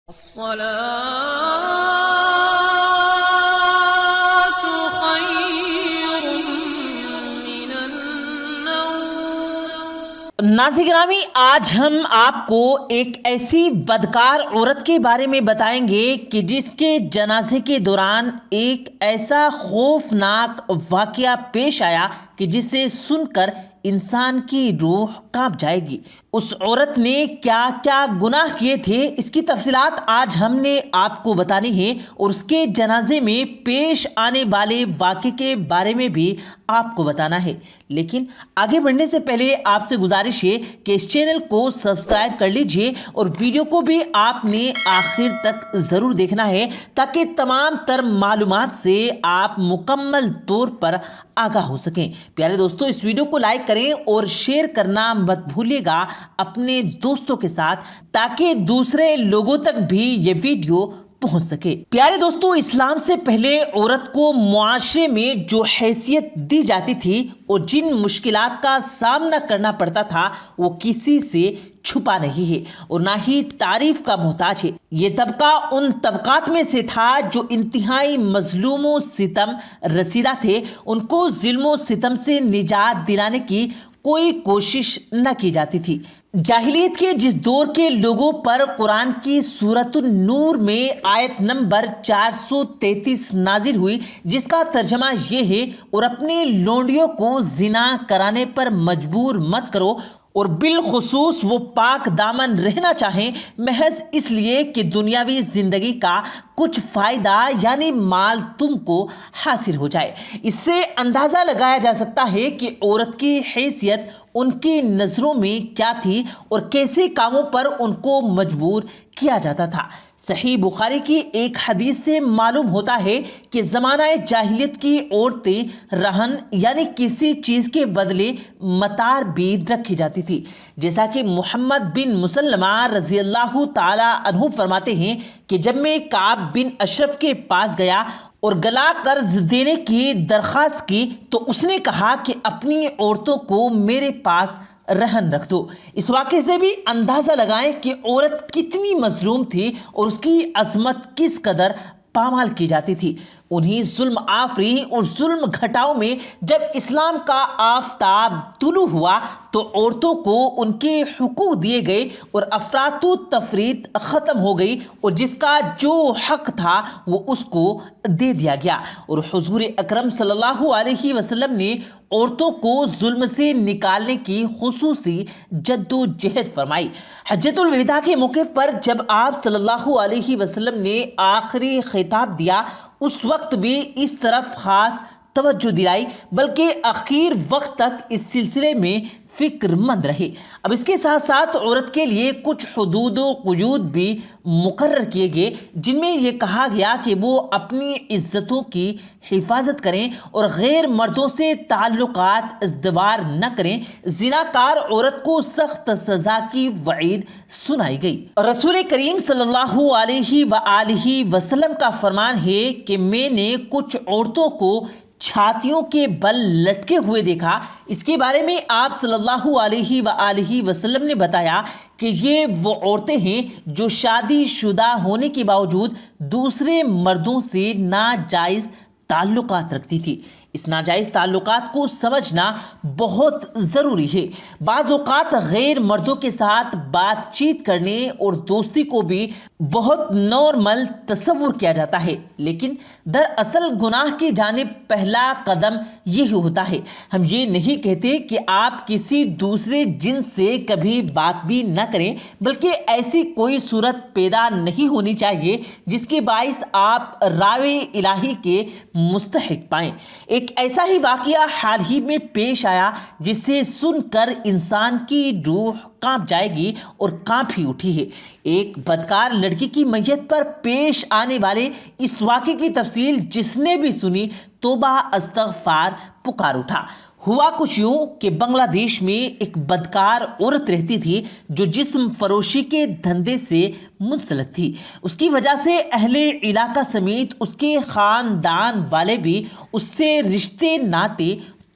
الصلاة خير من النوم۔ ناظرین گرامی، آج ہم آپ کو ایک ایسی بدکار عورت کے بارے میں بتائیں گے کہ جس کے جنازے کے دوران ایک ایسا خوفناک واقعہ پیش آیا کہ جسے سن کر انسان کی روح کانپ جائے گی۔ اس عورت نے کیا کیا گناہ کیے تھے، اس کی تفصیلات آج ہم نے آپ کو بتانی ہیں، اور اس کے جنازے میں پیش آنے والے واقعے کے بارے میں بھی آپ کو بتانا ہے۔ لیکن آگے بڑھنے سے پہلے آپ سے گزارش ہے کہ اس چینل کو سبسکرائب کر لیجئے اور ویڈیو کو بھی آپ نے آخر تک ضرور دیکھنا ہے تاکہ تمام تر معلومات سے آپ مکمل طور پر آگاہ ہو سکیں۔ پیارے دوستو، اس ویڈیو کو لائک کریں اور شیئر کرنا مت بھولیے گا اپنے دوستوں کے ساتھ تاکہ دوسرے لوگوں تک بھی یہ ویڈیو پہنچ سکے۔ پیارے دوستو، اسلام سے پہلے عورت کو معاشرے میں جو حیثیت دی جاتی تھی اور جن مشکلات کا سامنا کرنا پڑتا تھا وہ کسی سے چھپا نہیں ہے اور نہ ہی تعریف کا محتاج ہے۔ یہ طبقہ ان طبقات میں سے تھا جو انتہائی مظلوم و ستم رسیدہ تھے۔ ان کو ظلم و ستم سے نجات دلانے کی کوئی کوشش نہ کی جاتی تھی۔ جاہلیت کے جس دور کے لوگوں پر قرآن کی سورۃ النور میں آیت نمبر 433 نازل ہوئی، جس کا ترجمہ یہ ہے، اور اپنی لونڈیوں کو زنا کرانے پر مجبور مت کرو، اور بالخصوص وہ پاک دامن رہنا چاہیں محض اس لیے کہ دنیاوی زندگی کا کچھ فائدہ یعنی مال تم کو حاصل ہو جائے۔ اس سے اندازہ لگایا جا سکتا ہے کہ عورت کی حیثیت ان کی نظروں میں کیا تھی اور کیسے کاموں پر ان کو مجبور کیا جاتا تھا۔ صحیح بخاری کی ایک حدیث سے معلوم ہوتا ہے کہ زمانہ جاہلیت کی عورتیں رہن یعنی کسی چیز کے بدلے متاع بھی رکھی جاتی تھی، جیسا کہ محمد بن مسلمہ رضی اللہ تعالی عنہ فرماتے ہیں کہ جب میں کعب بن اشرف کے پاس گیا اور گلا قرض دینے کی درخواست کی تو اس نے کہا کہ اپنی عورتوں کو میرے پاس رہن رکھ دو۔ اس واقعے سے بھی اندازہ لگائیں کہ عورت کتنی مظلوم تھی اور اس کی عظمت کس قدر پامال کی جاتی تھی۔ انہی ظلم آفری اور ظلم گھٹاؤ میں جب اسلام کا آفتاب طلوع ہوا تو عورتوں کو ان کے حقوق دیے گئے اور افراط و تفریط ختم ہو گئی، اور جس کا جو حق تھا وہ اس کو دے دیا گیا، اور حضور اکرم صلی اللہ علیہ وسلم نے عورتوں کو ظلم سے نکالنے کی خصوصی جد و جہد فرمائی۔ حجۃ الوداع کے موقع پر جب آپ صلی اللہ علیہ وسلم نے آخری خطاب دیا، اس وقت بھی اس طرف خاص توجہ دلائی، بلکہ اخیر وقت تک اس سلسلے میں فکر مند رہے۔ اب اس کے ساتھ ساتھ عورت کے لیے کچھ حدود و قیود بھی مقرر کیے گئے، جن میں یہ کہا گیا کہ وہ اپنی عزتوں کی حفاظت کریں اور غیر مردوں سے تعلقات استوار نہ کریں۔ زناکار عورت کو سخت سزا کی وعید سنائی گئی۔ رسول کریم صلی اللہ علیہ وآلہ وسلم کا فرمان ہے کہ میں نے کچھ عورتوں کو چھاتیوں کے بل لٹکے ہوئے دیکھا۔ اس کے بارے میں آپ صلی اللہ علیہ وآلہ وسلم نے بتایا کہ یہ وہ عورتیں ہیں جو شادی شدہ ہونے کے باوجود دوسرے مردوں سے ناجائز تعلقات رکھتی تھی۔ اس ناجائز تعلقات کو سمجھنا بہت ضروری ہے۔ بعض اوقات غیر مردوں کے ساتھ بات چیت کرنے اور دوستی کو بھی بہت نارمل تصور کیا جاتا ہے، لیکن دراصل گناہ کی جانب پہلا قدم یہی ہوتا ہے۔ ہم یہ نہیں کہتے کہ آپ کسی دوسرے جنس سے کبھی بات بھی نہ کریں، بلکہ ایسی کوئی صورت پیدا نہیں ہونی چاہیے جس کے باعث آپ راوے الہی کے مستحق پائیں۔ ایک ایسا ہی واقعہ حال ہی میں پیش آیا جسے سن کر انسان کی روح کانپ جائے گی اور کانپ ہی اٹھی ہے۔ ایک بدکار لڑکی کی میت پر پیش آنے والے اس واقعے کی تفصیل جس نے بھی سنی توبہ استغفار پکار اٹھا۔ ہوا کچھ یوں کہ بنگلہ دیش میں ایک بدکار عورت رہتی تھی جو جسم فروشی کے دھندے سے منسلک تھی۔ اس کی وجہ سے اہل علاقہ سمیت اس کے خاندان والے بھی اس سے رشتے ناتے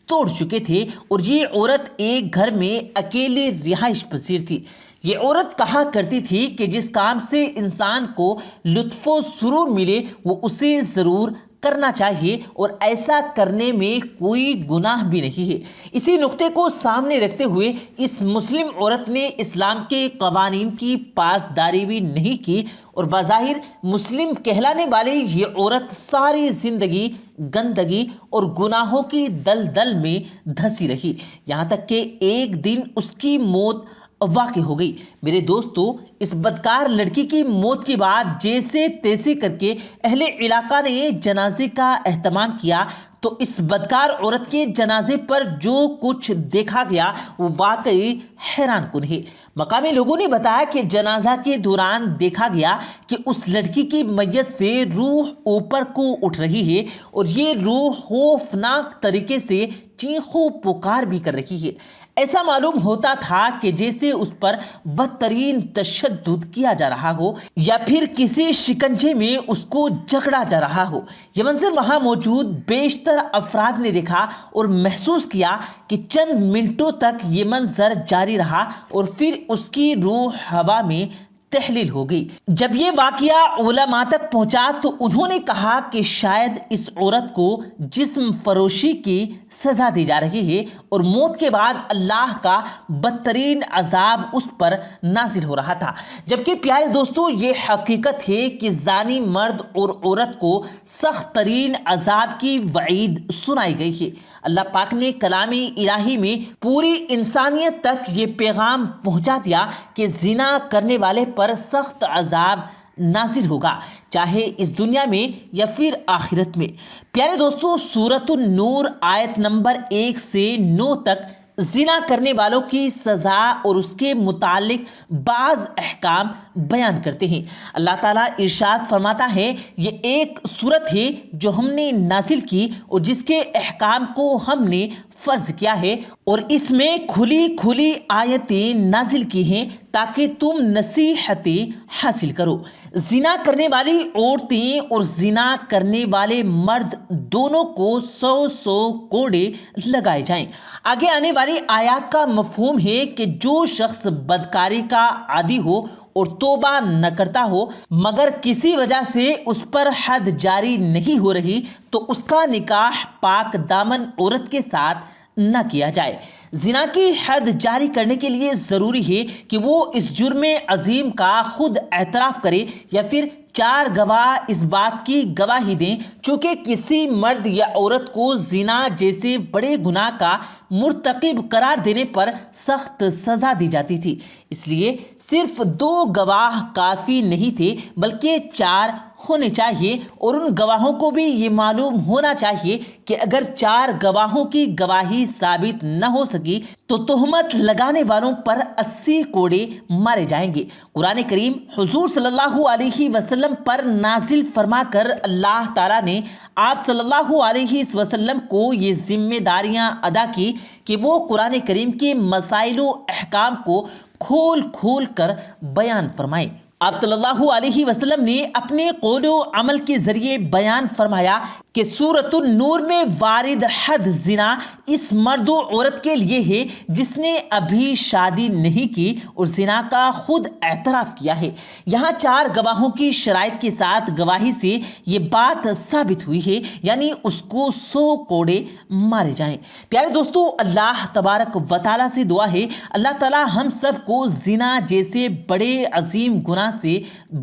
توڑ چکے تھے، اور یہ عورت ایک گھر میں اکیلے رہائش پذیر تھی۔ یہ عورت کہا کرتی تھی کہ جس کام سے انسان کو لطف و سرور ملے وہ اسے ضرور کرنا چاہیے اور ایسا کرنے میں کوئی گناہ بھی نہیں ہے۔ اسی نقطے کو سامنے رکھتے ہوئے اس مسلم عورت نے اسلام کے قوانین کی پاسداری بھی نہیں کی اور بظاہر مسلم کہلانے والی یہ عورت ساری زندگی گندگی اور گناہوں کی دلدل میں دھسی رہی، یہاں تک کہ ایک دن اس کی موت واقع ہو گئی۔ میرے دوستو، اس بدکار لڑکی کی موت کے بعد جیسے تیسے کر کے اہل علاقہ نے جنازے کا اہتمام کیا تو اس بدکار عورت کے جنازے پر جو کچھ دیکھا گیا وہ واقعی حیران کن ہے۔ مقامی لوگوں نے بتایا کہ جنازہ کے دوران دیکھا گیا کہ اس لڑکی کی میت سے روح اوپر کو اٹھ رہی ہے اور یہ روح خوفناک طریقے سے چیخ و پکار بھی کر رہی ہے۔ ایسا معلوم ہوتا تھا کہ جیسے اس پر بدترین تشدد کیا جا رہا ہو یا پھر کسی شکنجے میں اس کو جکڑا جا رہا ہو۔ یہ منظر وہاں موجود بیشتر افراد نے دیکھا اور محسوس کیا کہ چند منٹوں تک یہ منظر جاری رہا اور پھر اس کی روح ہوا میں تحلیل ہو گئی۔ جب یہ واقعہ علماء تک پہنچا تو انہوں نے کہا کہ شاید اس عورت کو جسم فروشی کی سزا دی جا رہی ہے اور موت کے بعد اللہ کا بدترین عذاب اس پر نازل ہو رہا تھا۔ جبکہ پیارے دوستو، یہ حقیقت ہے کہ زانی مرد اور عورت کو سخت ترین عذاب کی وعید سنائی گئی ہے۔ اللہ پاک نے کلام الہی میں پوری انسانیت تک یہ پیغام پہنچا دیا کہ زنا کرنے والے پر سخت عذاب نازل ہوگا، چاہے اس دنیا میں یا پھر آخرت میں۔ پیارے دوستو، سورۃ النور آیت نمبر 1 سے 9 تک زنا کرنے والوں کی سزا اور اس کے متعلق بعض احکام بیان کرتے ہیں۔ اللہ تعالیٰ ارشاد فرماتا ہے، یہ ایک سورت ہے جو ہم نے نازل کی اور جس کے احکام کو ہم نے فرض کیا ہے اور اس میں کھلی کھلی آیتیں نازل کی ہیں تاکہ تم نصیحتیں حاصل کرو۔ زنا کرنے والی عورتیں اور زنا کرنے والے مرد دونوں کو 100 کوڑے لگائے جائیں۔ آگے آنے والی آیات کا مفہوم ہے کہ جو شخص بدکاری کا عادی ہو اور توبہ نہ کرتا ہو مگر کسی وجہ سے اس پر حد جاری نہیں ہو رہی تو اس کا نکاح پاک دامن عورت کے ساتھ نہ کیا جائے۔ زنا کی حد جاری کرنے کے لیے ضروری ہے کہ وہ اس جرم عظیم کا خود اعتراف کرے یا پھر 4 گواہ اس بات کی گواہی دیں، چونکہ کسی مرد یا عورت کو زنا جیسے بڑے گناہ کا مرتکب قرار دینے پر سخت سزا دی جاتی تھی۔ اس لیے صرف 2 گواہ کافی نہیں تھے بلکہ 4 ہونے چاہیے اور ان گواہوں کو بھی یہ معلوم ہونا چاہیے کہ اگر 4 گواہوں کی گواہی ثابت نہ ہو سکی تو تہمت لگانے والوں پر 80 کوڑے مارے جائیں گے۔ قرآن کریم حضور صلی اللہ علیہ وسلم پر نازل فرما کر اللہ تعالیٰ نے آپ صلی اللہ علیہ وسلم کو یہ ذمہ داریاں ادا کی کہ وہ قرآن کریم کے مسائل و احکام کو کھول کھول کر بیان فرمائیں۔ آپ صلی اللہ علیہ وسلم نے اپنے قول و عمل کے ذریعے بیان فرمایا کہ سورۃ النور میں وارد حد زنا اس مرد و عورت کے لیے ہے جس نے ابھی شادی نہیں کی اور زنا کا خود اعتراف کیا ہے۔ یہاں 4 گواہوں کی شرائط کے ساتھ گواہی سے یہ بات ثابت ہوئی ہے، یعنی اس کو 100 کوڑے مارے جائیں۔ پیارے دوستو، اللہ تبارک و تعالیٰ سے دعا ہے اللہ تعالیٰ ہم سب کو زنا جیسے بڑے عظیم گناہ سے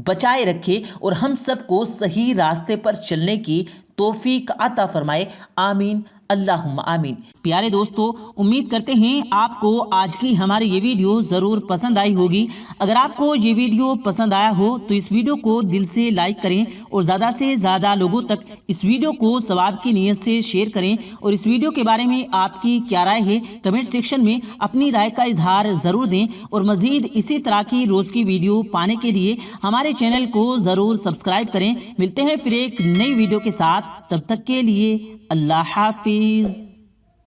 بچائے رکھے اور ہم سب کو صحیح راستے پر چلنے کی توفیق عطا فرمائے، آمین اللہم آمین۔ پیارے دوستو، امید کرتے ہیں آپ کو آج کی ہماری یہ ویڈیو ضرور پسند آئی ہوگی۔ اگر آپ کو یہ ویڈیو پسند آیا ہو تو اس ویڈیو کو دل سے لائک کریں اور زیادہ سے زیادہ لوگوں تک اس ویڈیو کو ثواب کی نیت سے شیئر کریں، اور اس ویڈیو کے بارے میں آپ کی کیا رائے ہے کمنٹ سیکشن میں اپنی رائے کا اظہار ضرور دیں، اور مزید اسی طرح کی روز کی ویڈیو پانے کے لیے ہمارے چینل کو ضرور سبسکرائب کریں۔ ملتے ہیں پھر ایک نئی ویڈیو کے ساتھ، تب تک کے لیے اللہ حافظ۔